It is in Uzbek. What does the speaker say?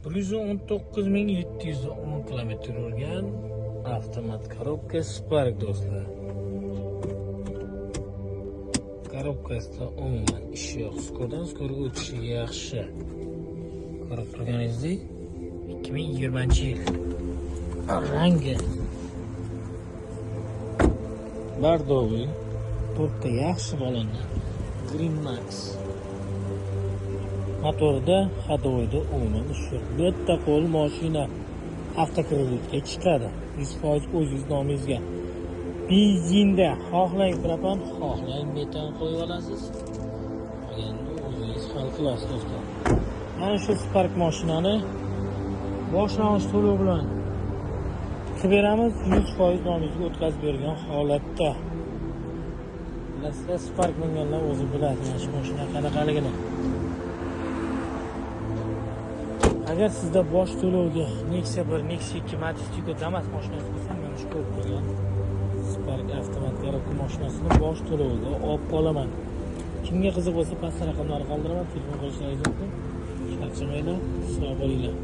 119.710 kilometr yurgan avtomat korobka Spark do'stlar. Korobkasida umuman ishi yo'q. Skordan skorga o'tishi yaxshi. Ko'rib turganingizdek 2020-yil rangi Bardoviy, to'rtta yaxshi balonlar. Green Max. Motorda hadovoyda umuman ish yo'q. Bu yerda qo'l mashina avtokreditga chiqadi. 100% o'zingiz nomingizga. Benzinda xohlang propan, xohlang metan qo'yib olasiz. Endi o'zingiz hal qilasiz do'stlar. Mana shu Spark mashinani boshlang'ich to'lov bilan qilib beramiz. 100% nomingizga o'tkazib bergan holatda. Bilasizlar, Spark minganlar o'zi biladi mana shu mashina qanaqaligini. Agar sizda bosh to'lovga Nexia 1, Nexia 2, Matiz, Tigo, Damas mashinasi bo'lsa, mana shu ko'p bo'lgan Spark avtomat korobka mashinasini bosh to'loviga olib qolaman. Kimga qiziq bo'lsa, pastda raqamlarni qoldiraman, telefon qilishlaringiz mumkin. Charchamanglar, sog' bo'linglar.